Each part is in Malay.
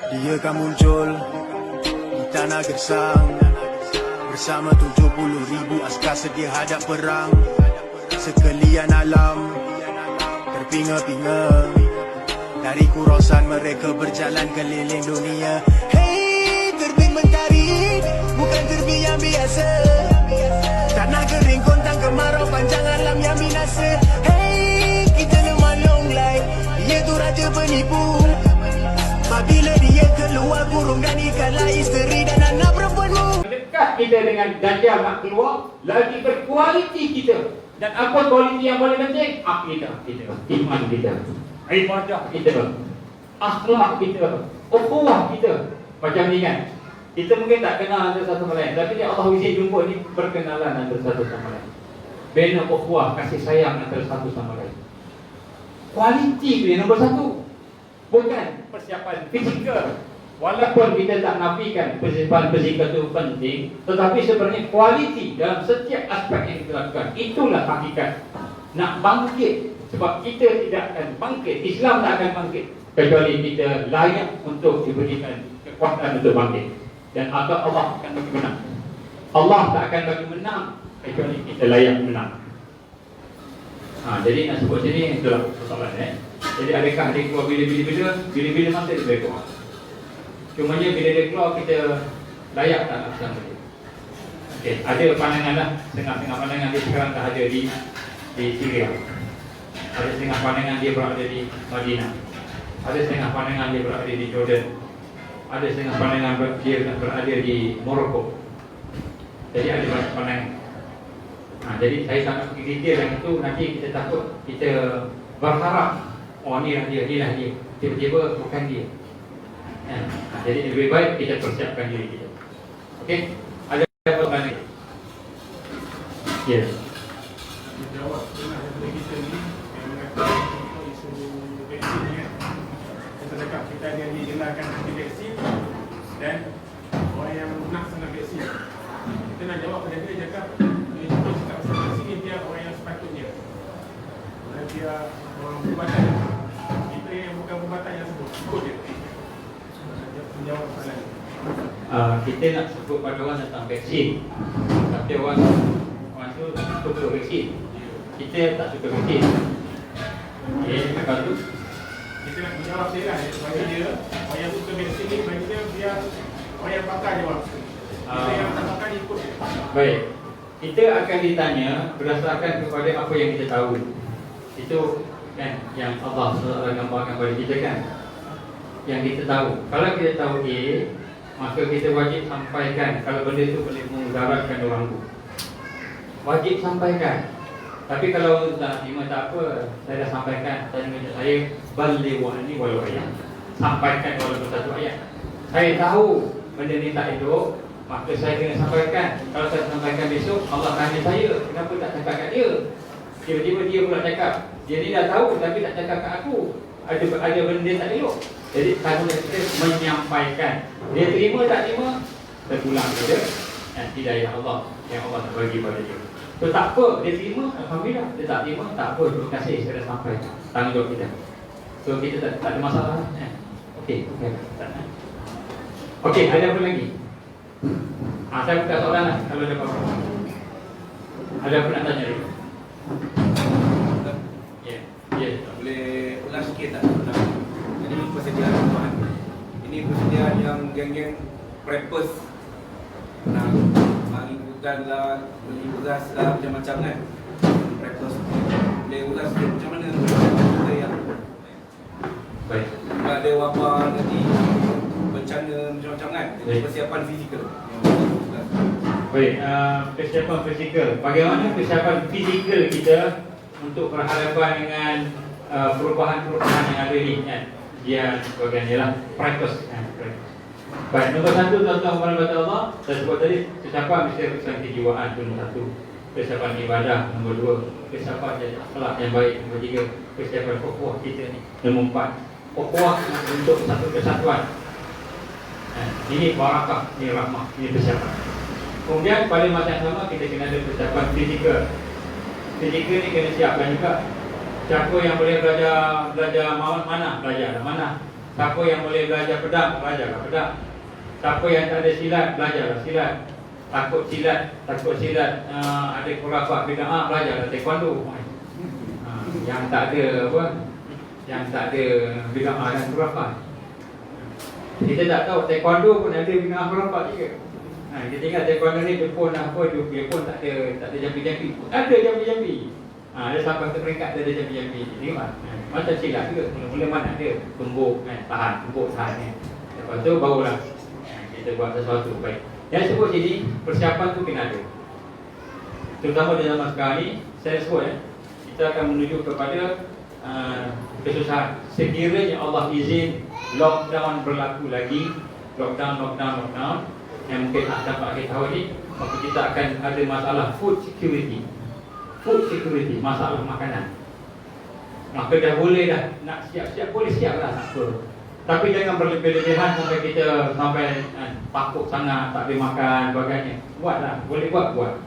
Dia akan muncul di tanah gersang bersama 70,000 askar sedia hadap perang. Sekalian alam terpinga-pinga, dari kurosan mereka berjalan keliling dunia. Hey, terbit mentari bukan terbit yang biasa. Tanah kering kontang kemarau panjang alam yang binasa. Hey, kita lemah longlai, dia tu raja penipu. Apabila dia keluar kurung dan ikanlah isteri dan anak perempuanmu. Dekat kita dengan dajjal nak keluar, lagi berkualiti kita. Dan apa kualiti yang paling penting? Akidah kita, iman kita, ibadah kita, akhlak kita, ukhuwah kita. Macam ni kan, kita mungkin tak kenal antara satu sama lain, tapi Allah isi jumpa ni perkenalan antara satu sama lain. Bina ukhuwah, kasih sayang antara satu sama lain. Kualiti tu yang nombor satu, bukan persiapan fizikal. Walaupun kita tak nafikan persiapan fizikal itu penting, tetapi sebenarnya kualiti dalam setiap aspek yang kita lakukan, itulah hakikat. Nak bangkit, sebab kita tidak akan bangkit, Islam tak akan bangkit kecuali kita layak untuk diberikan kekuatan untuk bangkit. Dan Allah akan bagi menang. Allah tak akan bagi menang kecuali kita layak menang. Jadi nak sebut sini, itulah persoalan. Jadi adakah dia keluar bila-bila masa dia boleh keluar. Cumanya bila dia keluar, kita layak tak nak bersama dia. Okay, ada pandangan lah, setengah-setengah pandangan dia sekarang dah ada di Syria. Ada setengah pandangan dia berada di Madinah. Ada setengah pandangan dia berada di Jordan. Ada setengah pandangan dia berada di Morocco. Jadi ada banyak pandangan. Jadi saya tak nak pergi detail yang itu, nanti kita takut kita berharap, oh ni lah dia, tiba-tiba bukan dia. Jadi lebih baik kita persiapkan diri kita. Okey? Ada apa lagi? Ya. Jawab tengah daripada kita ni yang mengatakan isu vaksin ni kan. Kita cakap kita ada yang dijelaskan anti vaksin dan orang yang nak sangat vaksin. Kita nak jawab pada dia cakap dia cuba cakap pasal vaksin ni dia orang yang sepatutnya. Dan dia orang perubatan. Kita yang bukan perubatan yang sebut, ikut dia. Menjawab soalan. Kita nak sebut pada orang tentang vaksin, tapi orang tu suka vaksin, kita tak suka vaksin. Lepas tu kita nak menjawab dia lah. Bagi dia, orang yang suka vaksin ni, bagi dia, dia orang yang pakar jawab. Kita yang tak pakar ikut dia. Baik, kita akan ditanya berdasarkan kepada apa yang kita tahu. Itu kan yang Allah SWT gambarkan kepada kita kan, yang kita tahu. Kalau kita tahu A, maka kita wajib sampaikan kalau benda itu boleh memudaratkan orang tu. Wajib sampaikan. Tapi kalau tak terima tak apa, saya dah sampaikan. Saya minta saya baligh ni walau ayat. Sampaikan walaupun satu ayat. Saya tahu benda ni tak elok, maka saya kena sampaikan. Kalau saya sampaikan besok, Allah tanya saya, kenapa tak cakap kat dia? Tiba-tiba dia pula cakap, dia ni dah tahu tapi tak cakap kat aku. Ada benda tak elok. Jadi tanggung kita menyampaikan. Dia terima tak terima, terpulang kepada hidayah Allah yang Allah nak bagi pada dia. So tak apa, dia terima, alhamdulillah. Dia tak terima, tak apa, terima kasih saya dah sampai. Tanggungjawab kita. So kita tak ada masalah. Okey, okey, ada apa lagi? Saya buka soalan lah kalau ada apa-apa. Ada apa nak tanya lagi? Ya. Boleh ulang sikit tak? Jadi persediaan rumah ini persediaan yang geng-geng preppers nak bagi bukan lah, beli beras lah, macam-macam kan. Preppers boleh ulang sikit macam mana kita yang Baik. ada wabak nanti, bencana macam-macam kan. Jadi persiapan fizikal. Baik, persiapan fizikal. Bagaimana persiapan fizikal kita untuk berhadapan dengan perubahan-perubahan yang ada ni kan? Dia bagian ialah practice kan? Baik, nombor satu tuan-tuan kepada Allah, saya sebut tadi, persiapan mesti persiapan kejiwaan tu nombor satu. Persiapan ibadah nombor dua. Persiapan akhlak yang baik nombor tiga. Persiapan ukhuwah kita ni nombor empat. Ukhuwah untuk satu kesatuan. Ini barakah, ini rahmah, ini persiapan. Kemudian pada masa yang sama kita kena ada persiapan fizikal. Fizikal ni kena siapkan juga. Siapa yang boleh belajar mana belajar mana Siapa yang boleh belajar pedang, belajarlah pedang. Siapa yang tak ada silat, belajarlah silat. Takut silat, ada khurafat bid'ah, belajarlah taekwondo. Yang tak ada apa? Yang tak ada bid'ah dan khurafat. Kita tak tahu taekwondo pun ada bid'ah khurafat juga. Kita ingat taekwondo ni Jepun apa, Jepun tak ada jampi-jampi. Ada jampi-jampi. Ada sampai ke peringkat ada jampi-jampi. Ini macam silat juga. Mula-mula mana ada tumbuk kan, tahan, tumbuk tahan kan. Lepas tu barulah kita buat sesuatu baik. Yang sebut sini persiapan tu kena ada. Terutama di zaman sekarang ni, saya sebut kita akan menuju kepada kesusahan. Sekiranya Allah izin lockdown berlaku lagi, lockdown yang mungkin dapat kita tahu ni, maka kita akan ada masalah food security, masalah makanan. Maka dah boleh dah nak siap-siap, boleh siap lah nak apa. Tapi jangan berlebih-lebihan sampai kita takut sangat, tak boleh makan sebagainya. Buatlah, boleh buat.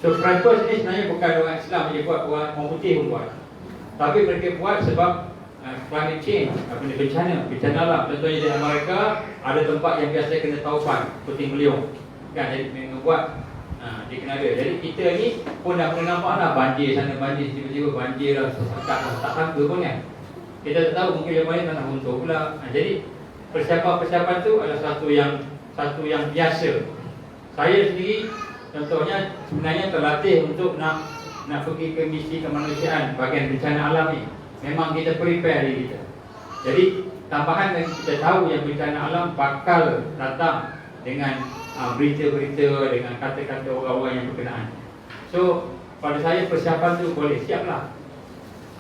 So preppers ni sebenarnya bukan orang Islam je buat, orang putih pun buat. Tapi mereka buat sebab climate change, bencana alam. Contohnya di Amerika ada tempat yang biasa kena taufan, puting beliung kan, jadi mereka buat dia kena ada. Jadi kita ni pun dah pernah nampak lah banjir sana, banjir tiba-tiba banjir lah, tak sangka pun kan. Kita tak tahu mungkin lepas ni tanah runtuh pula. Jadi persiapan tu adalah satu yang biasa. Saya sendiri contohnya sebenarnya terlatih untuk nak pergi ke misi kemanusiaan bahagian bencana alam ni. Memang kita prepare diri kita. Jadi tambahan yang kita tahu yang bencana alam bakal datang dengan berita-berita, dengan kata-kata orang-orang yang berkenaan. So pada saya persiapan tu boleh siaplah.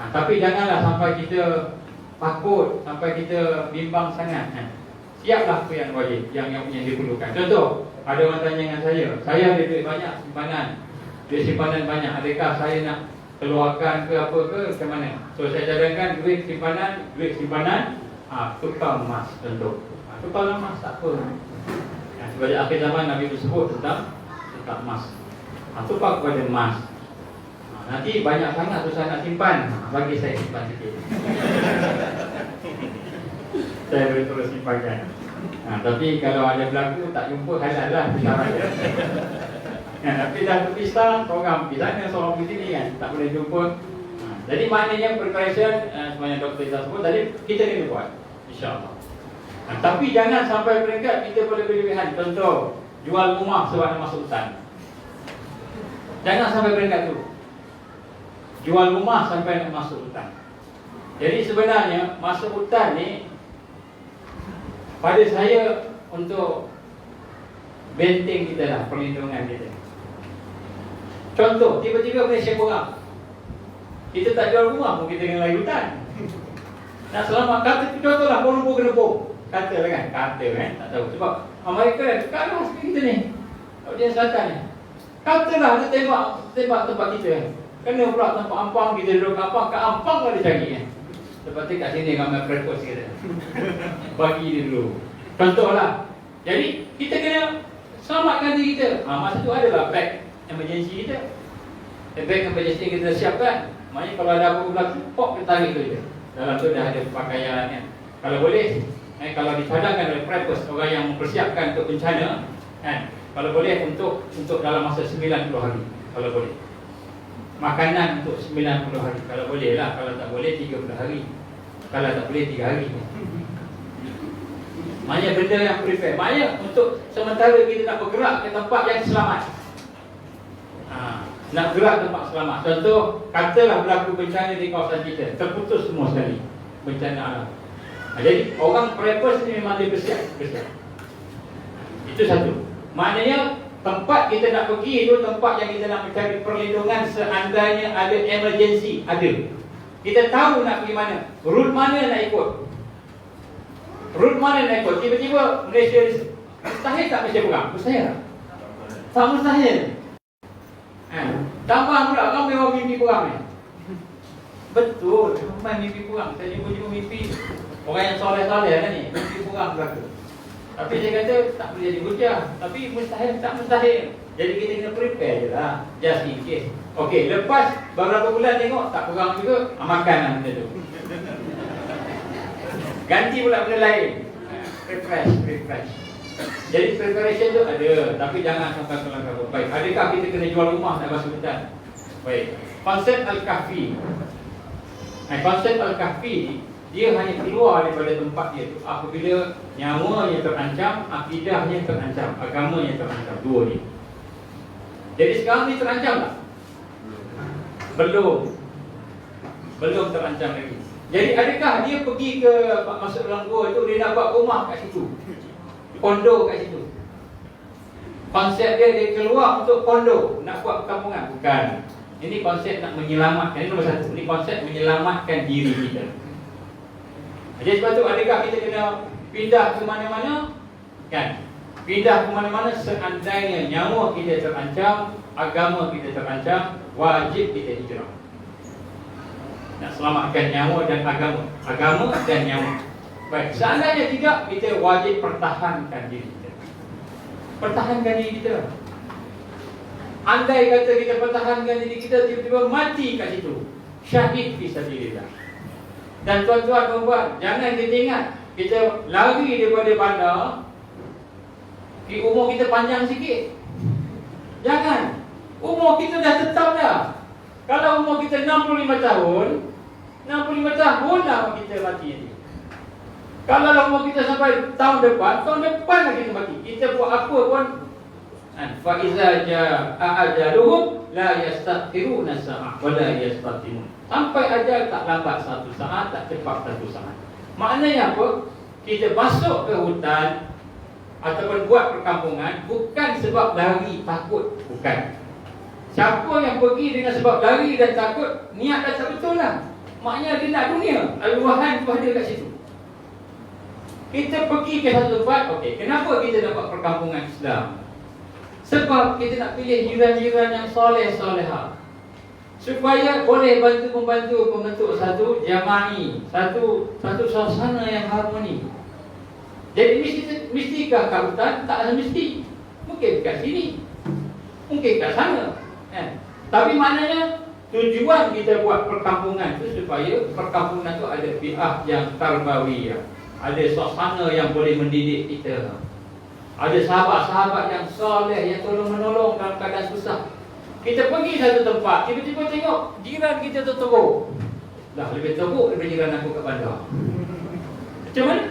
Tapi janganlah sampai kita takut, sampai kita bimbang sangat. Siaplah apa yang wajib, yang diperlukan. Contoh, ada orang tanya dengan saya ada duit banyak duit simpanan banyak, adakah saya nak keluarkan ke apa ke, macam mana? So saya cadangkan duit simpanan tukar emas contoh. Tukar emas tak apa. Sebagai akhir zaman Nabi bersebut tentang tukar emas. Tukar kepada emas. Nanti banyak sangat susah nak simpan. Bagi saya simpan sikit. Saya boleh terus simpankan. Tapi kalau ada berlaku tak jumpa, halal lah caranya. Tapi dah tepi Islam, seorang pergi sana, seorang pergi sini kan, tak boleh jumpa. Jadi maknanya preparation sebenarnya Dr. Izzah sebut tadi, kita kena buat, insyaAllah. Tapi jangan sampai peringkat kita berlebihan. Contoh, jual rumah sebab nak masuk hutan. Jangan sampai peringkat tu. Jual rumah sampai nak masuk hutan. Jadi sebenarnya masuk hutan ni pada saya untuk benteng kita lah, perlindungan kita. Contoh, tiba-tiba Malaysia berang, kita tak jual rumah pun kita kena lari hutan. Nak selamat, kata contohlah Kuala Lumpur kena bom, kata kan, tak tahu. Sebab Amerika kan, kalau seperti kita ni, Audiens Selatan ni, katalah dia tembak tempat kita kan. Kena pula tempat Ampang, kita duduk kat Ampang, kat Ampang ada cari kan. Seperti kat sini ramai preppers kita. Bagi dia dulu. Contohlah. Jadi kita kena selamatkan diri kita. Masa tu adalah bag emergency kita. Bag emergency kita siapkan. Maknanya kalau ada apa berlaku, pop kita tarik tu je. Dalam tu dah ada pakaian kan. Kalau boleh, kalau dicadangkan oleh preppers, orang yang mempersiapkan untuk bencana kan. Kalau boleh untuk dalam masa 90 hari. Kalau boleh. Makanan untuk 90 hari. Kalau boleh lah. Kalau tak boleh 30 hari. Kalau tak boleh 3 hari. Maknanya benda yang prepare. Maknanya untuk sementara kita nak bergerak ke tempat yang selamat. Nak gerak tempat selamat. Contoh, katalah berlaku bencana di kawasan kita, terputus semua sekali bencana alam. Jadi orang preppers ni memang dia bersiap. Itu satu. Maknanya tempat kita nak pergi itu tempat yang kita nak mencari perlindungan seandainya ada emergency. Ada. Kita tahu nak pergi mana, route mana nak ikut. Tiba-tiba Malaysia, mustahil tak Malaysia berang? Mustahil tak? Tak mustahil. Tambah pula orang memang mimpi perang ni. Betul, memang mimpi perang. Saya jumpa mimpi orang yang soleh-soleh kan ni, mimpi perang berlaku. Tapi saya kata tak boleh jadi hujah. Tapi mustahil, tak mustahil. Jadi kita kena prepare je lah, just in case. Okey, lepas beberapa bulan tengok tak perang juga, makan lah benda tu. ganti pula benda lain. Refresh. Jadi preparation tu ada, tapi jangan sampai kelangkah. Baik, adakah kita kena jual rumah nak basuh hutan? Baik, konsep Al-Kahfi. Konsep Al-Kahfi dia hanya keluar daripada tempat dia tu apabila nyawanya terancam, akidahnya terancam, agamanya terancam. Dua ni. Jadi sekarang ni terancam tak? Belum terancam lagi. Jadi adakah dia pergi ke masuk dalam gua tu, dia nak buat rumah kat situ, kondo kat situ? Konsep dia keluar untuk kondo, nak buat perkampungan? Bukan. Ini konsep nak menyelamatkan. Ini nombor satu. Ini konsep menyelamatkan diri kita. Jadi sebab tu adakah kita kena pindah ke mana-mana? Kan? Pindah ke mana-mana seandainya nyawa kita terancam, agama kita terancam, wajib kita hijrah. Nak selamatkan nyawa dan agama dan nyawa. Baik, seandainya tidak, kita wajib pertahankan diri kita. Pertahankan diri kita. Andai kata kita pertahankan diri kita, tiba-tiba mati kat situ, syahid fisabilillah. Dan tuan-tuan perempuan, jangan kita ingat kita lari daripada bandar, umur kita panjang sikit. Jangan. Umur kita dah tetap dah. Kalau umur kita 65 tahun lah kita mati nanti. Kalau umur kita sampai tahun depan lah kita mati. Kita buat apa pun, fa iza jaa ajaluhum la yastakhiruna sa'ah wa la yastaqdimun. Sampai ajal tak lambat satu saat, tak cepat satu saat. Maknanya apa? Kita masuk ke hutan ataupun buat perkampungan bukan sebab lari takut, bukan. Siapa yang pergi dengan sebab lari dan takut, niat dah tak betul lah. Maknanya dia nak dunia, al-wahan tu ada kat situ. Kita pergi ke satu tempat, okey, kenapa kita nak buat perkampungan Islam? Sebab kita nak pilih jiran-jiran yang soleh-solehah, supaya boleh membantu membentuk satu jama'i, satu suasana yang harmoni. Jadi mestikah kat hutan? Tak ada mesti. Mungkin kat sini, mungkin kat sana. Tapi maknanya tujuan kita buat perkampungan itu supaya perkampungan itu ada bi'ah yang tarbawiyah, ada suasana yang boleh mendidik kita, ada sahabat-sahabat yang soleh yang tolong-menolong dalam keadaan susah. Kita pergi satu tempat, tiba-tiba tengok jiran kita tu teruk. Dah lebih teruk daripada jiran aku kat bandar. Macam mana?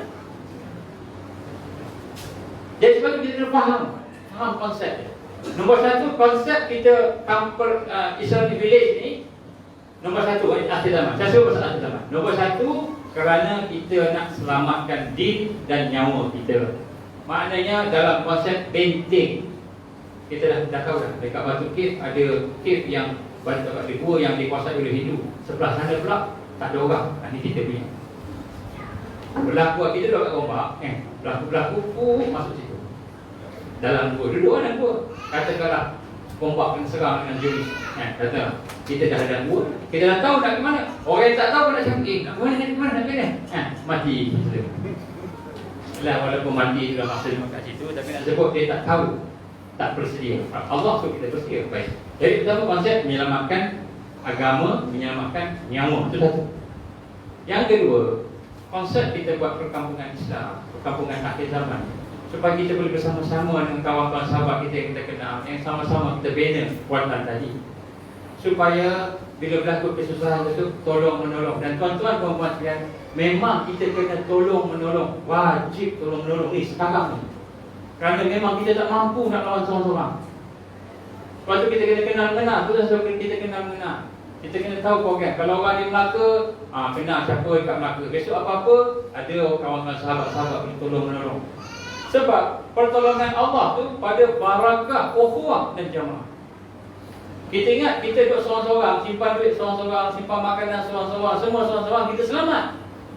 Jadi sebab itu kita kena faham konsep dia. Nombor satu, konsep kita Islamic Village ni, nombor satu, akhir zaman. Saya suruh pasal akhir zaman. Nombor satu, kerana kita nak selamatkan din dan nyawa kita. Maknanya dalam konsep benteng. Kita dah tahu dah, dekat Batu Cave ada cave yang ada gua yang dikuasai oleh Hindu. Sebelah sana pula tak ada orang. Ini kita punya. Berlaku kita duduk kat gombak, berlaku masuk situ. Dalam gua, duduk dalam gua. Katakanlah gombak kena serang dengan juris. Kata kita dah dalam gua, kita dah tahu nak ke mana. Orang yang tak tahu nak cakap, nak ke mana, mati. Lah walaupun mati juga masa kat situ, tapi nak sebut dia tak tahu, tak bersedia. Allah suruh kita bersedia. Baik. Jadi pertama konsep menyelamatkan agama, menyelamatkan nyawa. Itu satu. Yang kedua, konsep kita buat perkampungan Islam, perkampungan akhir zaman, supaya kita boleh bersama-sama dengan kawan-kawan sahabat kita yang kita kenal, yang sama-sama kita bina kuatan tadi, supaya bila berlaku kesusahan itu tolong-menolong. Dan tuan-tuan puan-puan sekalian, memang kita kena tolong-menolong, wajib tolong-menolong ni sekarang ni. Kerana memang kita tak mampu nak lawan seorang-seorang. Lepas tu kita kena kenal-kenal. Tu dah sebab kita kenal-kenal. Kita kena tahu program. Kalau orang di Melaka, kenal siapa dekat Melaka. Besok apa-apa, ada kawan-kawan sahabat-sahabat yang tolong-menolong. Sebab pertolongan Allah tu pada barakah, ukhuwah dan jamaah. Kita ingat, kita duduk seorang-seorang, simpan duit seorang-seorang, simpan makanan seorang-seorang, semua seorang-seorang, kita selamat.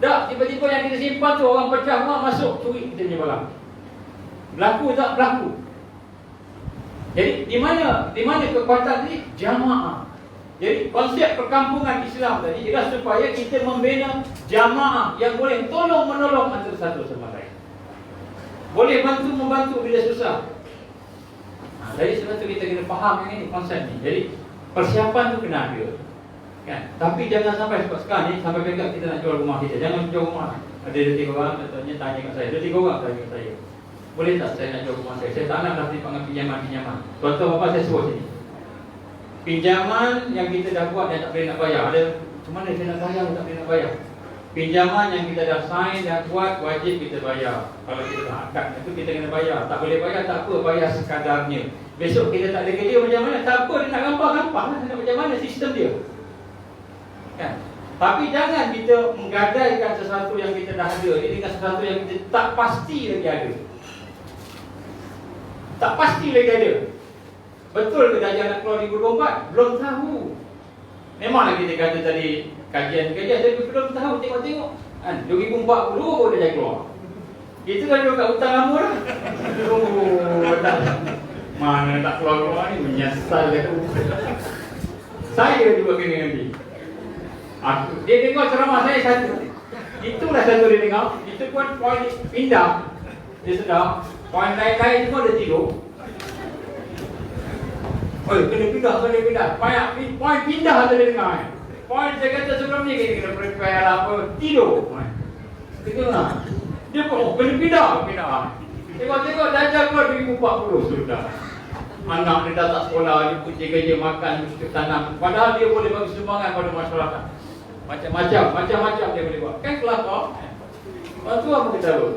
Tak, tiba-tiba yang kita simpan tu orang pecah rumah masuk, curi kita punya barang. Berlaku tak? Berlaku. Jadi di mana kekuatan ni? Jamaah. Jadi konsep perkampungan Islam tadi ialah supaya kita membina jamaah yang boleh tolong-menolong antara satu sama lain. Boleh bantu-membantu bila susah. Jadi sebab tu kita kena faham yang ini, konsep ni. Jadi persiapan tu kena ada. Kan? Tapi jangan sampai sekarang ni, sampai pegang kita nak jual rumah kita. Jangan jual rumah. Ada 2-3 orang contohnya tanya kat saya, 2-3 orang tanya kat saya, boleh tak saya nak jual rumah saya tak nak dapat panggil pinjaman. Contoh apa saya sebut sini, pinjaman yang kita dah buat yang tak boleh nak bayar. Ada, macam mana saya nak bayar tak boleh nak bayar? Pinjaman yang kita dah sign, dah buat, wajib kita bayar. Kalau kita dah akad itu kita kena bayar. Tak boleh bayar, tak apa, bayar sekadarnya. Besok kita tak ada kerja macam mana? Tak apa, dia nak gampang-gampang lah. Macam mana sistem dia, kan? Tapi jangan kita menggadaikan sesuatu yang kita dah ada ini dengan sesuatu yang kita tak pasti lagi ada. Tak pasti lagi ada. Betul ke Dajjal nak keluar 2024? Belum tahu. Memanglah kita kata tadi kajian tapi belum tahu, tengok-tengok kan 2040 baru Dajjal keluar. Kita kan duduk kat hutan lama dah. Oh, tak. Mana tak keluar-keluar ni menyesal aku. Saya juga kena nanti. Dia tengok ceramah saya satu. Itulah satu dia tengok. Itu pun poin pindah. Dia sedar. Poin lain-lain semua dia tidur. Oh, kena pindah. Poin pindah tu dia dengar. Poin saya kata sebelum ni kena prepare lah apa. Tidur. Tengok lah. Dia pun kena pindah. Tengok Dajjal keluar 2040 sudah. Anak dia dah tak sekolah, dia putih kerja, makan, cukup tanam. Padahal dia boleh bagi sumbangan pada masyarakat. Macam-macam dia boleh buat. Kan kelakar. Orang tu apa kita tahu.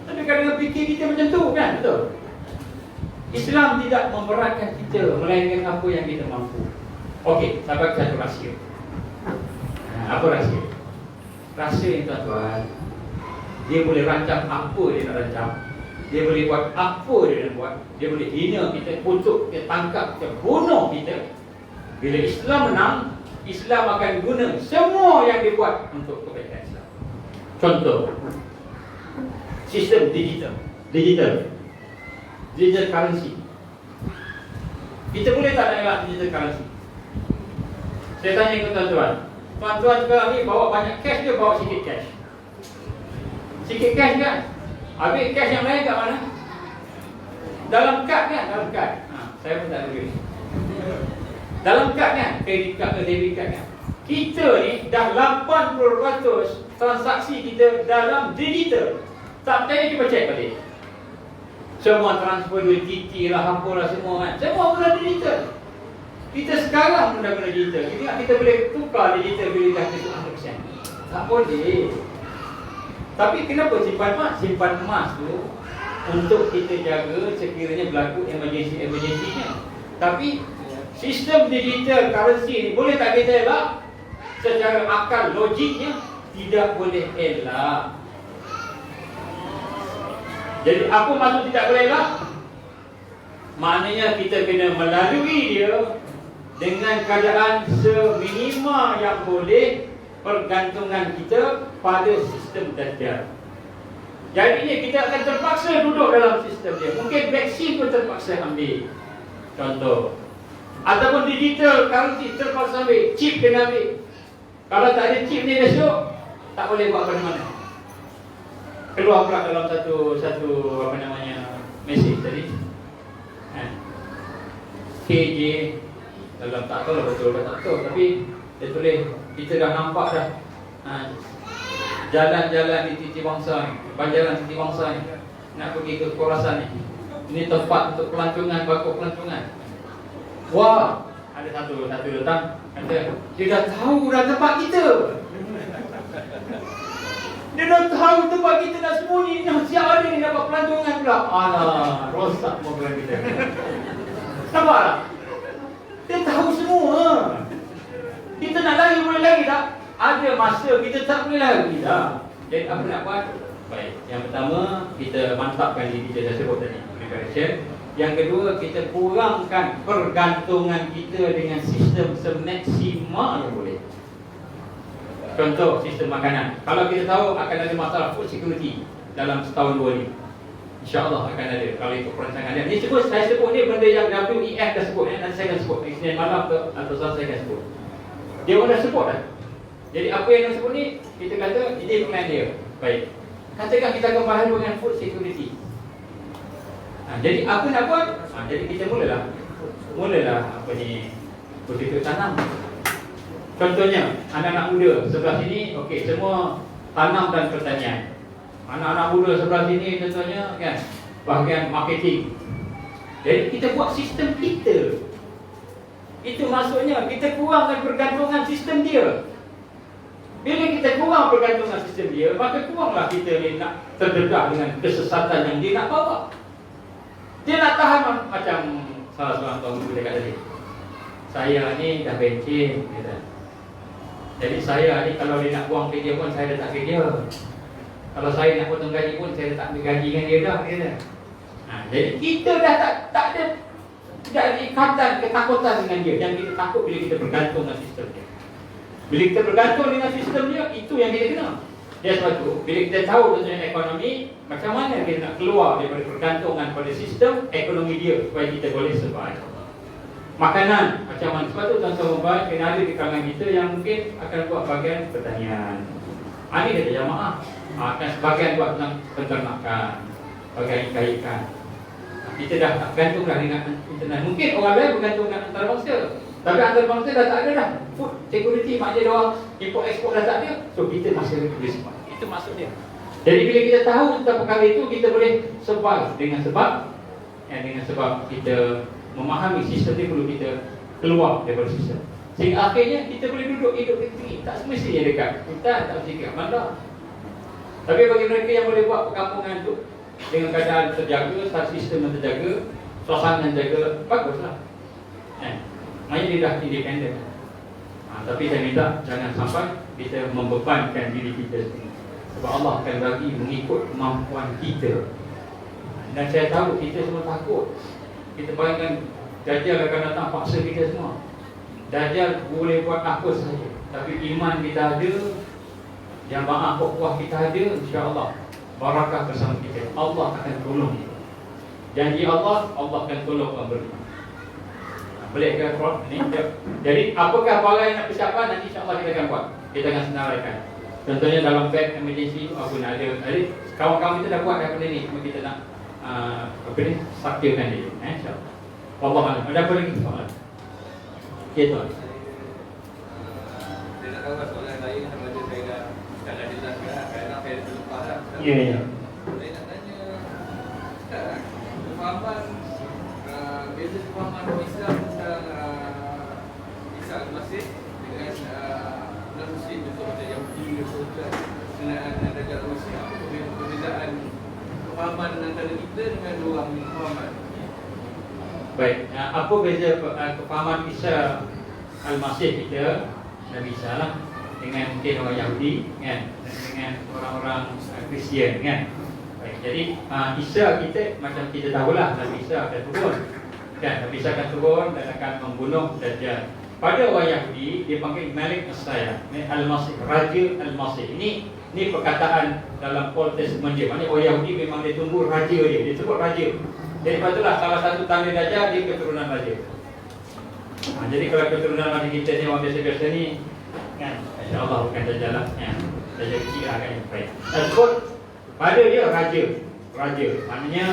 Tapi kadang-kadang fikir kita macam tu kan, betul? Islam tidak memberatkan kita, melainkan apa yang kita mampu. Okey, saya bagi satu rahsia. Apa rahsia? Rahsia yang tuan-tuan, dia boleh rancang apa dia nak rancang. Dia boleh buat apa dia nak buat. Dia boleh hina kita, kutuk kita, tangkap kita, bunuh kita. Bila Islam menang, Islam akan guna semua yang dia buat untuk kebaikan Islam. Contoh, sistem digital currency. Kita boleh tak nak elak digital currency? Saya tanya ke tuan-tuan sekarang ni bawa banyak cash dia, bawa sikit cash kan? Habis cash yang lain kat mana? Dalam kad kan? Saya pun tak tahu. Dalam kad kan? Kredit kad ke debit kad kan? Kita ni dah 80% transaksi kita dalam digital. Tak percaya cuba cek balik. Semua transfer duit TT lah, apalah semua kan. Semua guna digital. Kita sekarang pun dah guna digital. Kita boleh tukar digital bila dah ke 100%. Tak boleh. Tapi kenapa simpan emas? Simpan emas tu untuk kita jaga sekiranya berlaku emergency-nya. Tapi sistem digital currency ni boleh tak kita elak? Secara akal logiknya tidak boleh elak. Jadi apa maksud tidak boleh elak? Maknanya kita kena melalui dia dengan keadaan seminima yang boleh pergantungan kita pada sistem Dajjal. Jadinya kita akan terpaksa duduk dalam sistem dia. Mungkin vaksin pun terpaksa ambil. Contoh. Ataupun digital currency terpaksa ambil. Chip kena ambil. Kalau tak ada chip ni besok, tak boleh buat mana-mana. Keluar pula dalam satu apa namanya mesej tadi. KJ dalam tak tahu lah betul ke tak tahu, tapi dia tulis kita dah nampak dah jalan-jalan di Titi Bangsa ni, banjaran Titi Bangsa ni nak pergi ke kawasan ni. Ini tempat untuk pelancongan, bakul pelancongan. Wah, ada satu datang kata dia dah tahu dah tempat kita. Dia dah tahu tempat kita dah sembunyi. Siap ada ni dapat pelancongan pula. Alah, rosak mobil kita. Nampak tak? Dia tahu semua. Kita nak lari boleh lari tak? Ada masa kita tak boleh lari dah. Jadi apa nak buat? Baik, yang pertama kita mantapkan diri kita dah sebut tadi, preparation. Yang kedua, kita kurangkan pergantungan kita dengan sistem semaksima yang boleh. Contoh, sistem makanan. Kalau kita tahu akan ada masalah food security dalam setahun 2 ni, InsyaAllah akan ada. Kalau ikut perancangan dia. Ni saya sebut ni benda yang WEF dah sebut. Nanti saya akan sebut. Isnin malam atau saya akan sebut. Dia pun dah sebut dah. Jadi apa yang dia sebut ni, kita kata ini plan dia. Baik. Katakan kita akan baharu dengan food security. Jadi apa nak buat? Jadi kita mulalah apa ni, berfikir tanam. Contohnya anak-anak muda sebelah sini, okey, semua tanam dan pertanian. Anak-anak muda sebelah sini contohnya kan, bahagian marketing. Jadi kita buat sistem kita. Itu maksudnya kita kurangkan pergantungan sistem dia. Bila kita kurang pergantungan sistem dia, maka kuranglah kita ni nak terdedah dengan kesesatan yang dia nak bawa. Dia nak tahan macam salah seorang tuan guru dekat tadi. Saya ni dah bencin, kata. Jadi saya ni kalau dia nak buang kerja pun saya dah tak kerja. Kalau saya nak potong gaji pun saya dah tak ambil gaji dengan dia dah, kata. Jadi kita dah tak ada ikatan, ketakutan dengan dia. Yang kita takut bila kita bergantung dengan sistem dia. Bila kita bergantung dengan sistem dia, itu yang kita kena. Dia sebab tu, bila kita tahu tentang ekonomi, macam mana kita nak keluar daripada pergantungan pada sistem ekonomi dia supaya kita boleh survive. Makanan, macam mana? Sebab tu tuan-tuan mobile kena ada di kalangan kita yang mungkin akan buat bahagian pertanian. Ini kata jamaah. Akan sebahagian buat tentang penternakan, bahagian ikan-ikan. Kita dah tak bergantung dah dengan internet. Mungkin orang lain bergantung dengan antarabangsa. Tapi antarabangsa dah tak ada dah. Food security maknanya dia orang import export dah tak ada. So kita masih boleh survive. Itu maksud dia. Jadi bila kita tahu tentang perkara itu, kita boleh survive dengan sebab kita memahami sistem ni, perlu kita keluar daripada sistem. Sehingga akhirnya kita boleh duduk hidup tinggi. Tak semestinya dekat hutan, tak mesti dekat bandar. Tapi bagi mereka yang boleh buat perkampungan tu dengan keadaan terjaga, sistem yang terjaga, suasana yang terjaga, baguslah. Maknanya dia dah independen. Tapi saya minta jangan sampai kita membebankan diri kita sendiri. Sebab Allah akan bagi mengikut kemampuan kita. Dan saya tahu kita semua takut. Kita bayangkan Dajjal akan datang paksa kita semua. Dajjal boleh buat apa saja, tapi iman kita ada, jamaah ukhuwah kita ada, insya-Allah barakah bersama kita. Allah akan tolong kita. Janji Allah, Allah akan tolong orang beriman. Boleh ke Prof? Jadi apakah barang yang nak persiapan, nanti insya-Allah kita akan buat. Kita akan senaraikan. Contohnya dalam bag emergency apa nak ada. Jadi kawan-kawan kita dah buat dah benda ni, cuma kita nak saktikan dia. InsyaAllah. Wallahualam. Ada apa lagi soalan? Okey tuan. Saya nak tahu soalan lain sama ada saya dah jelaskan kerana saya terlepas dah. Ya. Saya nak tanya Ustaz, pemahaman beza pemahaman Islam tentang Isa al-Masih dengan non-Muslim contoh macam Yahudi dengan Dajjal al-Masih, apa perbezaan pemahaman antara kita dengan dua orang pemahaman? Baik, apa beza kefahaman Isa al-Masih kita, Nabi Isa lah, dengan mungkin orang Yahudi kan, dan dengan orang-orang Kristian kan. Baik, jadi Isa kita macam kita tahulah, Nabi Isa akan turun kan, Nabi Isa akan turun dan akan membunuh Dajjal. Pada orang Yahudi dia panggil Malik Messiah, Al-Masih, Raja Al-Masih. Ini perkataan dalam Old Testament dia. Maksudnya orang Yahudi memang dia tunggu raja dia sebut raja. Jadi patutlah salah satu tanda Dajjal dia keturunan raja. Jadi kalau keturunan raja kita ni orang biasa-biasa ni kan, insya-Allah bukan Dajjal lah ya. Dajjal kecil lah kan. Baik. Sebut pada dia raja. Maknanya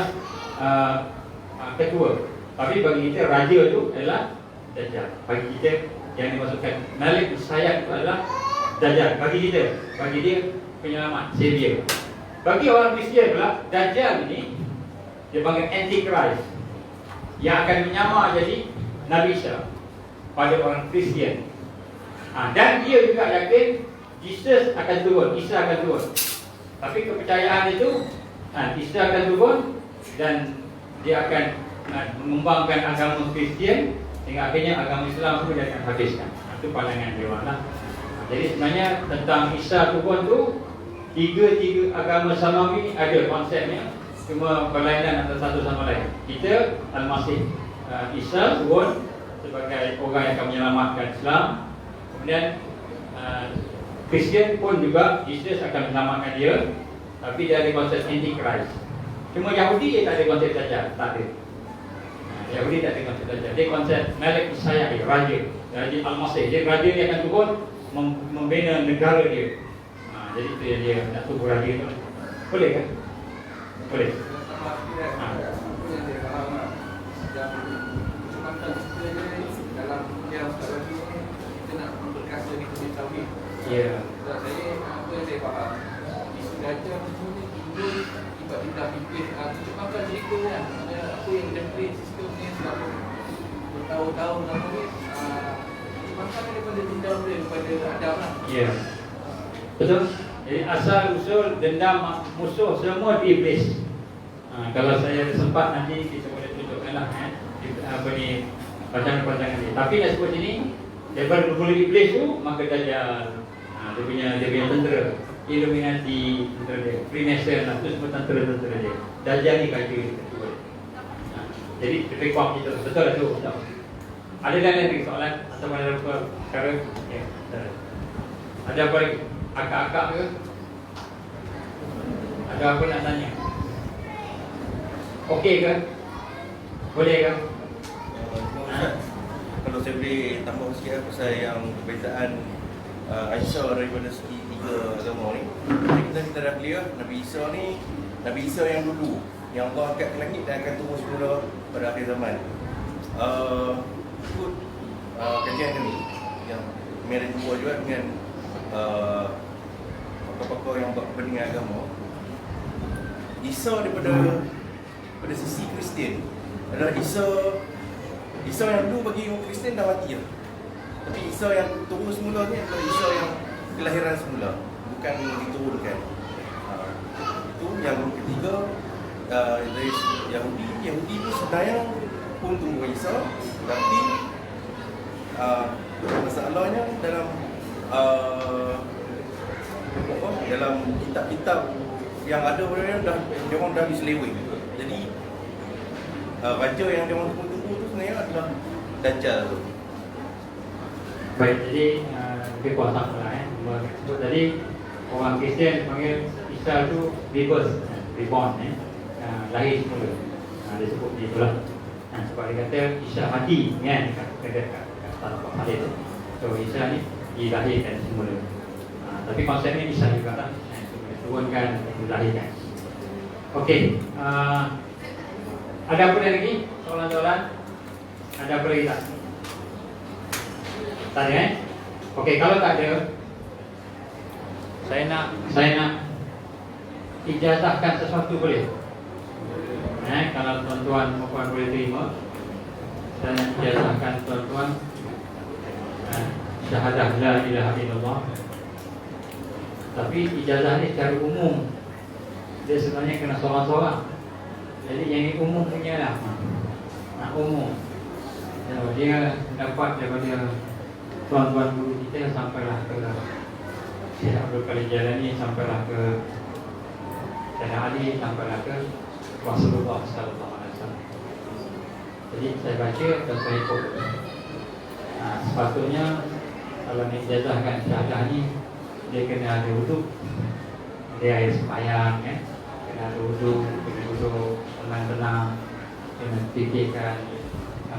ketua. Tapi bagi kita raja tu adalah Dajjal. Bagi kita yang dimasukkan Malik Messiah itu adalah Dajjal. Bagi dia penyelamat, savior. Bagi orang Kristian pula, Dajjal ini dia panggil Antichrist yang akan menyamar jadi Nabi Isa pada orang Kristian. Dan dia juga yakin Isa akan turun. Tapi kepercayaan itu Isa akan turun dan dia akan mengembangkan agama Kristian sehingga akhirnya agama Islam pun dia akan habiskan. Itu pandangan dia lah. Jadi sebenarnya tentang Isa turun tu tiga agama samawi ada konsepnya, cuma berlainan antara satu sama lain. Kita Al-Masih, Isa turun sebagai orang yang akan menyelamatkan Islam. Kemudian Kristian pun juga Yesus akan menyelamatkan dia, tapi dia ada konsep Antichrist. Cuma Yahudi dia tak ada konsep Dajjal, tak ada. Yahudi tak ada konsep Dajjal. Dia konsep Malik Messiah, raja. Jadi Al-Masih, dia raja dia akan turun membina negara dia. Jadi itu yang dia nak tubuh raja tu. Boleh kan? Boleh. Dalam yang sekarang ni kita nak memperkasa ni kita tauhid. Ya. Sebab saya apa yang saya faham, isu belajar semua ni timbul tiba-tiba pimpin sebabkan cerita kan ada apa yang template sistem ni selama bertahun-tahun apa ni sebabkan daripada dendam dia daripada Adam lah. Ya. Betul. Jadi asal usul dendam musuh semua di iblis. Kalau saya sempat nanti kita boleh tunjukkanlah apa ni pandangan-pandangan ni. Tapi dah sebut sini daripada bermula iblis tu maka Dajjal dia punya tentera Illuminati, tentera dia Freemason lah, tu semua tentera-tentera dia. Dajjal ni kaya ketua. Jadi rekod kita betul lah tu. Betul. Ada lagi soalan atau ada apa perkara? Ya, betul. Ada apa lagi? Akak-akak ke? Ada apa nak tanya? Okey ke? Boleh ke? Kalau saya boleh tambah sikit pasal yang perbezaan Aisyah daripada segi tiga agama ni. Kita dah clear Nabi Isa ni Nabi Isa yang dulu, yang Allah angkat ke langit dan akan turun semula pada akhir zaman. Ikut kajian kami yang ada jumpa juga dengan pakar-pakar yang buat kepentingan agama, Isa pada sisi Kristian adalah Isa yang dulu bagi orang Kristian dah mati lah. Tapi Isa yang turun semula ni adalah Isa yang kelahiran semula, bukan diturunkan. Itu yang ketiga, dari Yahudi tu sebenarnya pun tunggu Isa, tapi masalahnya dalam dalam kitab-kitab yang ada dia orang dah diseleweng. Jadi raja yang dia orang tunggu tu sebenarnya adalah Dajjal tu. Baik, jadi lebih kuasa lah sebut tadi orang Kristian panggil Isa tu rebirth, reborn, lahir semula. Dia sebut begitu lah. Sebab dia kata Isa mati kan, kat tanah Palestin tu. So Isa ni dilahirkan semula. Tapi konsepnya Isa juga lah, turunkan, dilahirkan. Okey, ada apa lagi? Soalan-soalan? Ada apa lagi tak? Tak ada Okey, kalau tak ada, saya nak ijazahkan sesuatu boleh? Kalau tuan-tuan puan boleh terima, saya nak ijazahkan tuan-tuan syahadah la ilaha illallah. Tapi ijazah ni secara umum, dia sebenarnya kena seorang-seorang. Jadi yang ini umum punya lah, umum. Dia dapat daripada tuan-tuan guru kita sampailah ke Syekh Abdul Qadir Jalani, sampailah ke Sayyidina Ali, sampailah ke Rasulullah sallallahu alaihi wasallam. Jadi saya baca dan saya ikut. Sepatutnya kalau nak ijazahkan syahadah ni, dia kena ada wuduk, dia air sembahyang, kena ada wuduk, kena duduk tenang-tenang, kena fikirkan,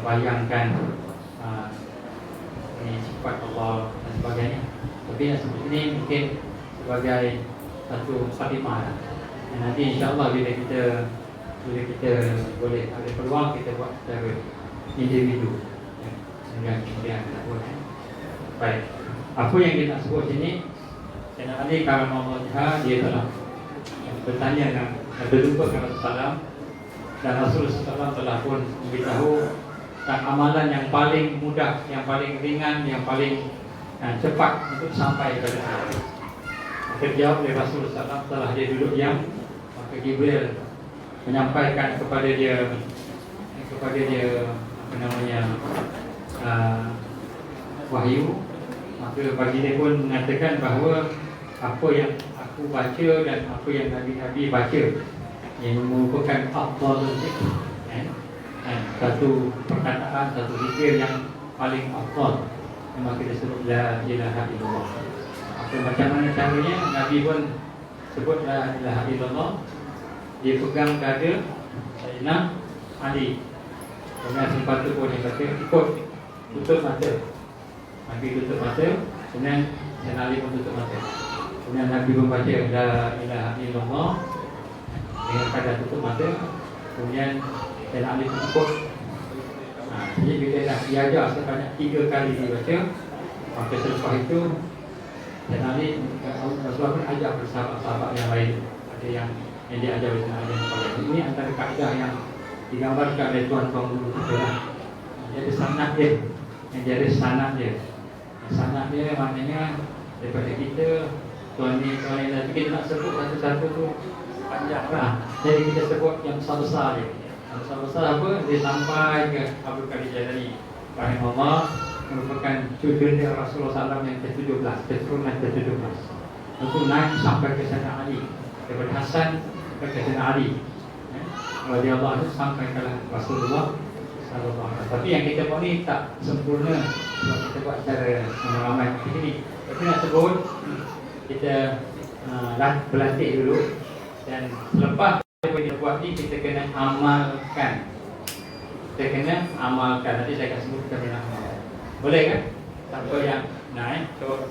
bayangkan ini sifat Allah dan sebagainya. Tapi yang seperti ini mungkin sebagai satu khatimah. Dan nanti insyaAllah bila kita boleh ada peluang, kita buat secara individu dengan kemudian kita buat. Baik, apa yang kita nak sebut sini, Sayyidina Ali karamahullah dia telah bertanya dan berjumpa dengan Rasulullah, dan Rasulullah telah pun memberitahu dan amalan yang paling mudah, yang paling ringan, yang paling cepat untuk sampai kepada Allah. Maka dijawab oleh Rasulullah SAW setelah dia duduk diam, maka Jibril menyampaikan kepada dia apa namanya wahyu. Maka bagi dia pun mengatakan bahawa apa yang aku baca dan apa yang Nabi-Nabi baca yang merupakan afdalul zikr, satu perkataan, satu zikir yang paling afdal, memang kita sebut la ilaha illallah. Macam mana caranya? Nabi pun sebut la ilaha illallah, dia pegang dada Sayyidina Ali. Kemudian sempat tu pun dia kata ikut, tutup mata. Nabi tutup mata, kemudian Sayyidina Ali pun tutup mata. Kemudian Nabi pun baca la ilaha illallah dengan keadaan tutup mata. Kemudian Sayyidina Ali pun ikut. Jadi bila dah diajar sebanyak 3 kali dibaca, maka selepas itu Dan Ali Rasulullah pun ajar bersahabat-sahabat yang lain. Ada yang diajar oleh Sayyidina Ali dan sebagainya. Ini antara kaedah yang digambarkan oleh tuan-tuan dulu kita lah. Jadi sanad dia, yang jadi sanad dia. Sanad dia maknanya daripada kita tuan ni, tapi kita nak sebut satu-satu tu panjang lah. Jadi kita sebut yang besar-besar dia. Yang besar-besar apa? Dia sampai ke Abdul Qadir Jailani rahimahullah, merupakan cucu dia Rasulullah SAW yang ke-17, keturunan ke-17. Itu naik sampai ke Sayyidina Ali. Daripada Hasan sampai ke Sayyidina Ali. Radhiyallahu anhu sampai ke Rasulullah SAW. Tapi yang kita buat ni tak sempurna sebab kita buat secara ramai begini. Tapi nak sebut, kita berlatih dulu. Dan selepas kita buat ni, kita kena amalkan. Kita kena amalkan. Nanti saya akan sebut kita kena amalkan. Boleh kan? Tanpa yang naik. So,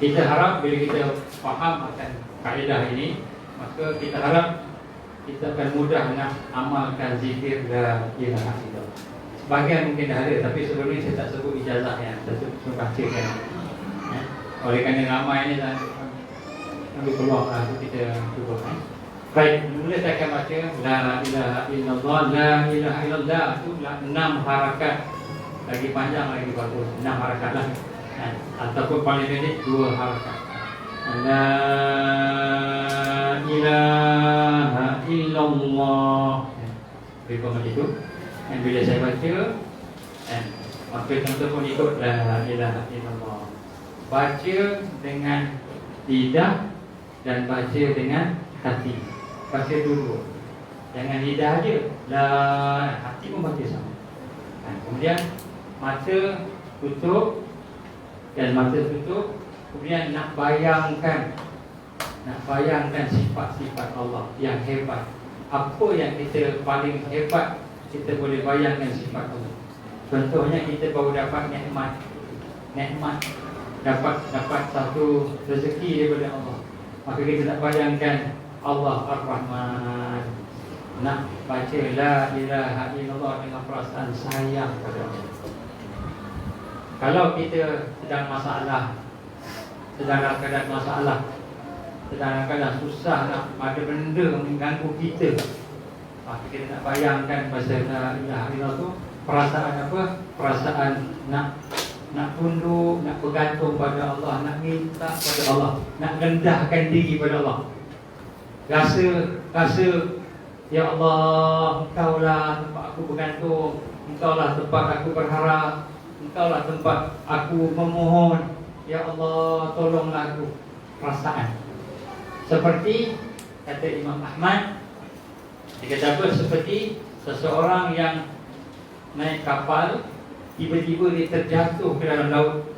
kita harap bila kita faham akan kaedah ini, maka kita harap kita akan mudah nak amalkan zikir la ilaha illallah. Sebahagian mungkin dah ada, tapi sebelum ni saya tak sebut ijazahnya. Saya cuma bacakan. Oleh kerana ramai ni dah ambil peluang lah kita cuba. Baik, mula saya akan baca la ilaha illallah. La ilaha illallah itu 6 harakat. Lagi panjang lagi bagus, 6 harakat lah. Ataupun paling pendek 2 harakat. La ilaha illallah. Lebih macam itu. Dan bila saya baca, maka tuan-tuan pun ikut la ilaha illallah. Baca dengan lidah dan baca dengan hati. Baca dulu. Jangan lidah aja. Hati pun baca sama. Kemudian mata tutup. Dan mata tutup. Kemudian nak bayangkan sifat-sifat Allah yang hebat. Apa yang kita paling hebat, kita boleh bayangkan sifat Allah. Contohnya kita baru dapat nikmat, dapat satu rezeki daripada Allah. Maka kita nak bayangkan Allah Ar-Rahman. Nak baca la ilaha illallah dengan perasaan sayang kepada Allah. Kalau kita sedang keadaan masalah, sedang keadaan susah, nak ada benda mengganggu kita, maka kita nak bayangkan bahasa la ilaha illallah tu perasaan apa? Perasaan nak tunduk, nak bergantung pada Allah, nak minta pada Allah, nak rendahkan diri pada Allah. Rasa ya Allah, Engkaulah tempat aku bergantung, Engkaulah tempat aku berharap, Engkaulah tempat aku memohon. Ya Allah, tolonglah aku. Perasaan seperti kata Imam Ahmad, dia kata apa? Seperti seseorang yang naik kapal, tiba-tiba dia terjatuh ke dalam laut.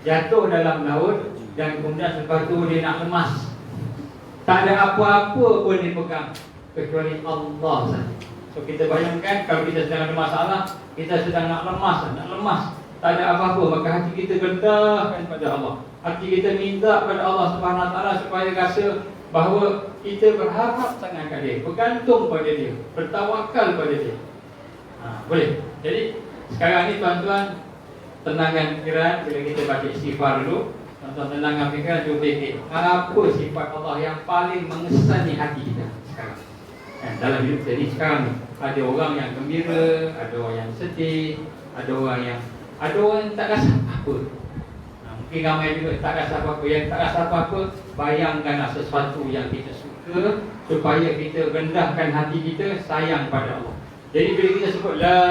Jatuh dalam laut dan kemudian lepas tu dia nak lemas. Tak ada apa-apa pun dia pegang kecuali Allah saja. So kita bayangkan kalau kita sedang ada masalah, kita sedang nak lemas, tak ada apa-apa, maka hati kita rendahkan pada Allah. Hati kita minta pada Allah Subhanahu Wa Taala supaya rasa bahawa kita berharap sangat pada Dia, bergantung pada Dia, bertawakal pada Dia. Boleh. Jadi sekarang ni tuan-tuan tenangkan fikiran bila kita baca istighfar dulu. Tuan-tuan tenangkan fikiran, cuba fikir apa sifat Allah yang paling mengesani hati kita sekarang. Dalam hidup jadi sekarang ni ada orang yang gembira, ada orang yang sedih, ada orang yang tak rasa apa-apa. Mungkin ramai juga tak rasa apa-apa. Yang tak rasa apa-apa, bayangkanlah sesuatu yang kita suka supaya kita rendahkan hati kita sayang pada Allah. Jadi bila kita sebut la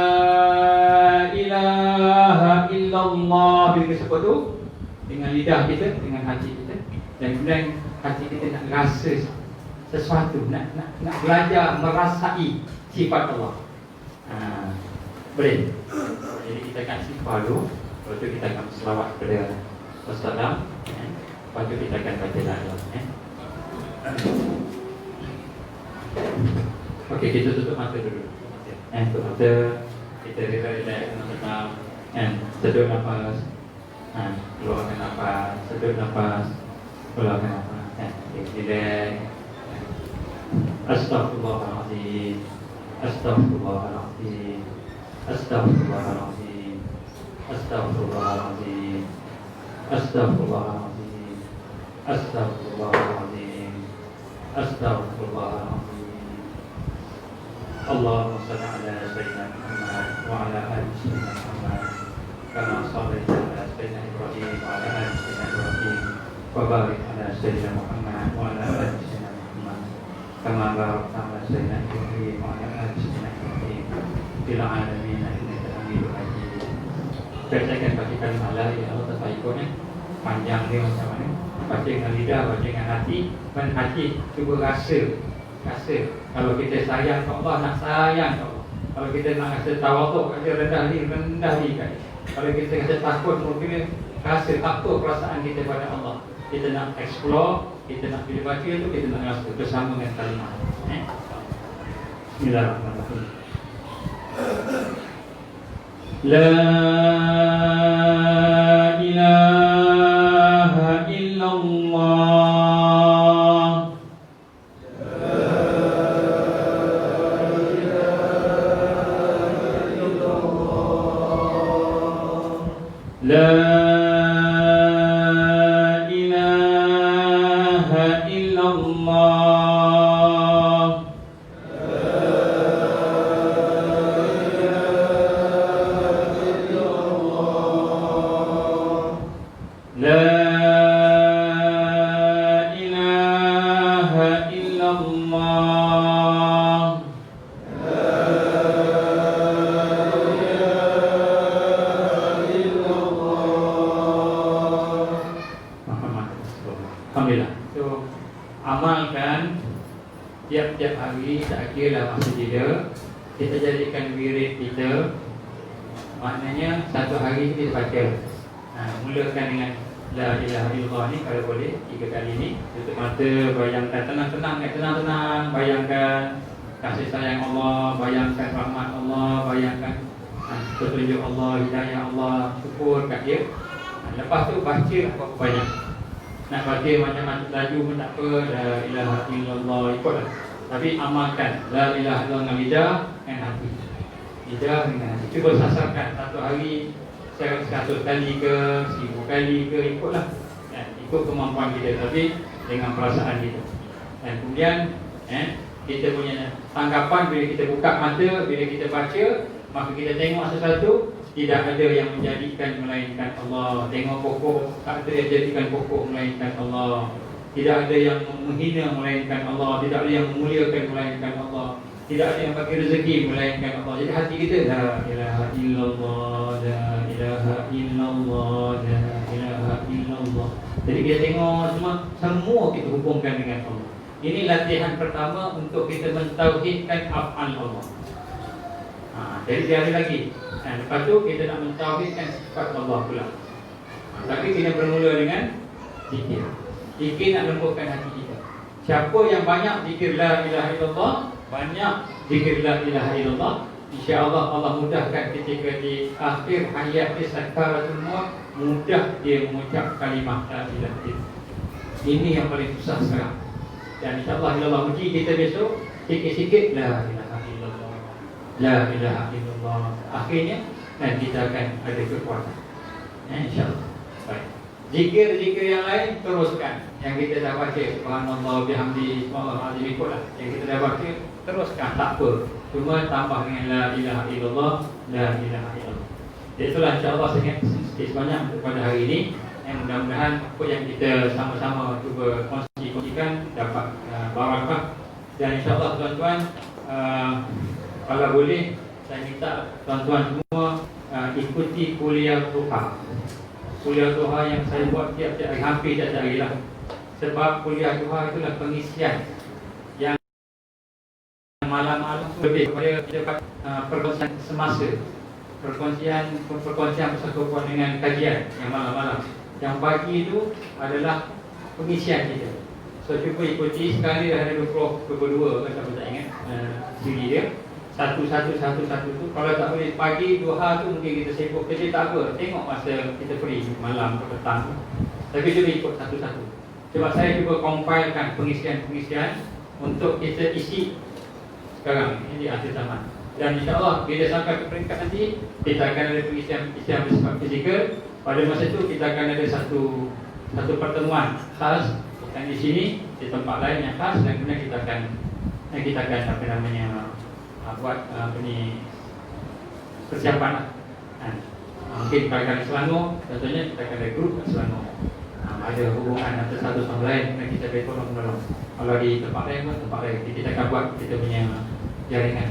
ilaha illallah, bila kita sebut tu dengan lidah kita, dengan hati kita, dan kemudian hati kita nak rasa sesuatu, nak belajar merasai sifat Allah. Boleh. Jadi kita akan istighfar dulu. Lepas tu kita akan selawat kepada Rasulullah. Lepas tu kita akan baca doa. Okey, kita tutup mata dulu. Tutup mata. Kita relax tenang. Sedut nafas. Keluarkan nafas. Sedut nafas. Keluarkan nafas. Relax. Astaghfirullahaladzim. Astaghfirullahaladzim. Astaghfirullahaladzim. Astaghfirullahaladzim. Astaghfirullahaladzim. Astaghfirullahaladzim. Astaghfirullahaladzim. Allahumma salli ala sayyidina Muhammad wa ala ali sayyidina Muhammad kama shallaita ala sayyidina Ibrahim wa ala ali sayyidina Ibrahim wa barik ala sayyidina Muhammad wa ala ali sayyidina Muhammad kama barakta ala sayyidina Ibrahim wa ala ali sayyidina Ibrahim fil alamin innaka Hamidum Majid. Bacakan bagi kalimat la ilaha illallah terbaiknya panjang dia macam mana? Baca dengan lidah, baca dengan hati. Dan hati cuba rasa kalau kita sayang ke Allah, nak sayang ke Allah. Kalau kita nak rasa tawaduk, rasa rendah diri kan. Kalau kita rasa takut, mungkin rasa apa perasaan kita pada Allah. Kita nak explore, kita nak bila baca tu, kita nak rasa bersama dengan kalimat. Bismillahirrahmanirrahim. La ilaha illallah. La ilaha illallah. La ilaha illallah. Muhammad Rasulullah. Alhamdulillah. So amalkan tiap-tiap hari, tak kira masa kita jadikan wirid kita. Maknanya satu hari kita baca. Mulakan dengan la ilaha illallah ni kalau boleh 3 kali ni. Tutup mata, bayangkan tenang-tenang, bayangkan kasih sayang Allah, bayangkan rahmat Allah, bayangkan petunjuk Allah, hidayah Allah, syukur kat dia. Lepas tu baca apa banyak. Nak baca macam-macam laju pun tak apa, la ilaha illallah ikutlah. Tapi amalkan la ilaha illallah dengan lidah dan hati. Lidah dengan hati. Cuba sasarkan satu hari 100 kali ke 1000 kali ke, ikutlah ikut kemampuan kita, tapi dengan perasaan kita. Dan kemudian kita punya tanggapan bila kita buka mata, bila kita baca, maka kita tengok sesuatu, tidak ada yang menjadikan melainkan Allah. Tengok pokok, tak ada yang menjadikan pokok melainkan Allah. Tidak ada yang menghina melainkan Allah. Tidak ada yang memuliakan melainkan Allah. Tidak ada yang bagi rezeki melainkan Allah. Jadi hati kita la ilaha illallah, la ilaha illallah, la ilaha illallah. Jadi kita tengok semua kita hubungkan dengan Allah. Ini latihan pertama untuk kita mentauhidkan af'al Allah. Jadi dia ada lagi. Lepas tu kita nak mentauhidkan sifat Allah pula. Tapi kita bermula dengan zikir. Zikir nak lembutkan hati kita. Siapa yang banyak zikir la ilaha illallah, banyak zikir la ilaha illallah, insya-Allah Allah mudahkan ketika di akhir hayat dia sakaratul maut, mudah dia mengucap kalimah la ilaha illallah. Ini yang paling susah sekarang. Dan insya-Allah Allah uji kita besok sikit-sikit la ilaha illallah, la ilaha illallah. Akhirnya dan kita akan ada kekuatan. Insya-Allah. Baik. Zikir-zikir yang lain teruskan. Yang kita dah baca subhanallah bihamdi subhanallah ikutlah. Yang kita dah baca teruskan, tak apa. Cuma tambah dengan la ilaha illallah, la ilaha illallah. Jadi itulah insya-Allah sedikit sebanyak pada hari ini. Mudah-mudahan apa yang kita sama-sama cuba kongsikan dapat barakah. Dan insya-Allah tuan-tuan, kalau boleh saya minta tuan-tuan semua ikuti kuliah duha. Kuliah duha yang saya buat tiap-tiap hari, hampir tiap-tiap hari lah. Sebab kuliah duha itulah pengisian yang malam-malam lebih kepada perkongsian semasa, perkongsian persekutuan dengan kajian yang malam-malam. Yang pagi itu adalah pengisian kita. So cuba ikuti. Sekarang ni dah ada 22 kan, tak ingat siri dia. Satu tu. Kalau tak boleh pagi duha tu mungkin kita sibuk kerja, tak apa. Tengok masa kita free malam atau petang. Tapi cuba ikut satu-satu. Sebab saya cuba compilekan pengisian-pengisian untuk kita isi sekarang ini di akhir zaman. Dan insya-Allah bila sampai ke peringkat nanti, kita akan ada pengisian bersifat fizikal. Pada masa itu kita akan ada satu satu pertemuan khas, bukan di sini, di tempat lain yang khas, dan kemudian kita akan apa namanya buat persiapan lah. Mungkin kali-kali Selangor, contohnya kita akan rekrut ke Selangor. Ada hubungan antara satu sama lain, dan kita boleh tolong-menolong. Kalau di tempat lain pun tempat lain, kita akan buat kita punya jaringan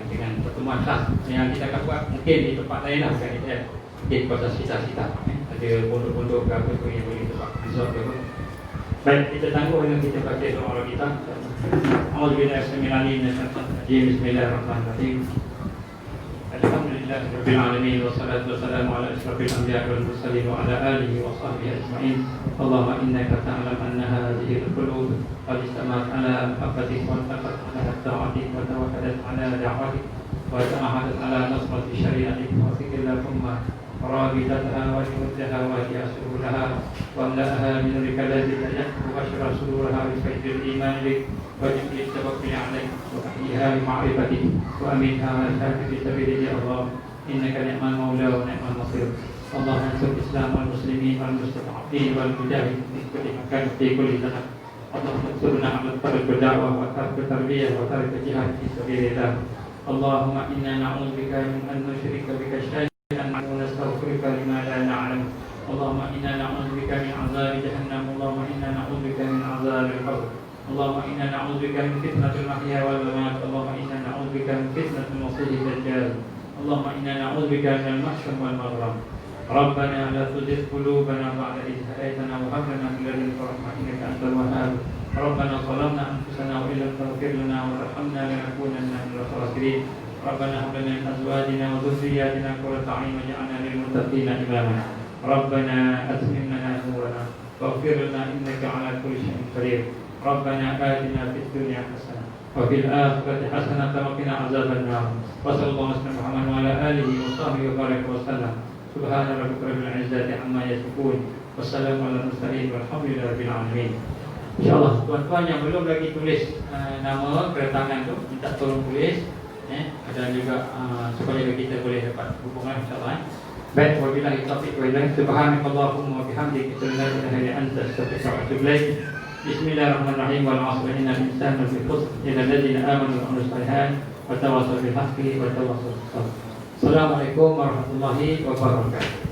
dengan pertemuan khas yang kita akan buat mungkin di tempat lain lah, bukan di kota sekitar-sekitar. Ada pondok-pondok ke apa tu yang boleh tempat resort ke apa. Baik, kita tangguh dengan kita baca doa kita. Bismillahirrahmanirrahim. Alhamdulillahirabbil alamin wassalatu wassalamu ala asyrafil anbiya'i wal mursalin wa ala alihi wa sahbihi ajma'in. Allahumma innaka ta'lam anna hadhihi al-qulub qad istamat ala mahabbatik wa taqat ala ta'atik wa tawakkalat ala da'watik wa ta'ahadat ala nasrati syari'atik wa fikillahumma رابطتها وجودها وهي سرورها واملأها من نورك الذي تجد واشرح صدورها بفيض الإيمان بك وجبل التوكل عليك وأحييها بمعرفتك وأمنها وأشهد في سبيلك يا الله إنك نعم المولى ونعم النصير. اللهم انصر الإسلام والمسلمين والمستضعفين والمجاهدين في كل مكان في كل زمان. اللهم انصرنا على ترك الدعوة وترك التربية وترك الجهاد في سبيل الله. اللهم إنا نعوذ بك من أن نشرك بك شيئا ونستغفرك لما لا نعلم. اللهم إنا نعوذ بك من عذاب جهنم. اللهم إنا نعوذ بك من عذاب القبر. اللهم إنا نعوذ بك من فتنة المحيا والممات. اللهم إنا نعوذ بك من فتنة المسيح الدجال. اللهم إنا نعوذ بك من المحشر والمغرم. ربنا لا تزغ قلوبنا بعد إذ هديتنا وهب لنا من لدنك رحمة إنك أنت الوهاب. ربنا ظلمنا أنفسنا وإن لم تغفر لنا وترحمنا لنكونن من الخاسرين. ربنا هب لنا من أزواجنا وذرياتنا قرة أعين واجعلنا للمتقين إماما. ربنا أتمم لنا نورنا واغفر لنا إنك على كل شيء قدير. ربنا آتنا في الدنيا حسنة وفي الآخرة حسنة وقنا عذاب النار. وصلى الله على محمد وعلى آله وصحبه وبارك وسلم. سبحان ربك رب العزة عما يصفون والسلام على المرسلين والحمد لله رب العالمين. InsyaAllah tuan-tuan yang belum lagi tulis nama kedatangan tu, minta tolong tulis. Dan juga supaya kita boleh dapat hubungan insyaAllah. Baik, wabillahi taufiq wa hidayah. Subhanakallahumma wa bihamdika asyhadu an la ilaha illa anta astaghfiruka wa atubu ilaik. Bismillahirrahmanirrahim. Wal 'asri innal insana lafi khusr illa alladziina aamanu wa 'amilus shalihaat wa tawassaw bil haqqi wa tawassaw bis sabr. Assalamualaikum warahmatullahi wabarakatuh.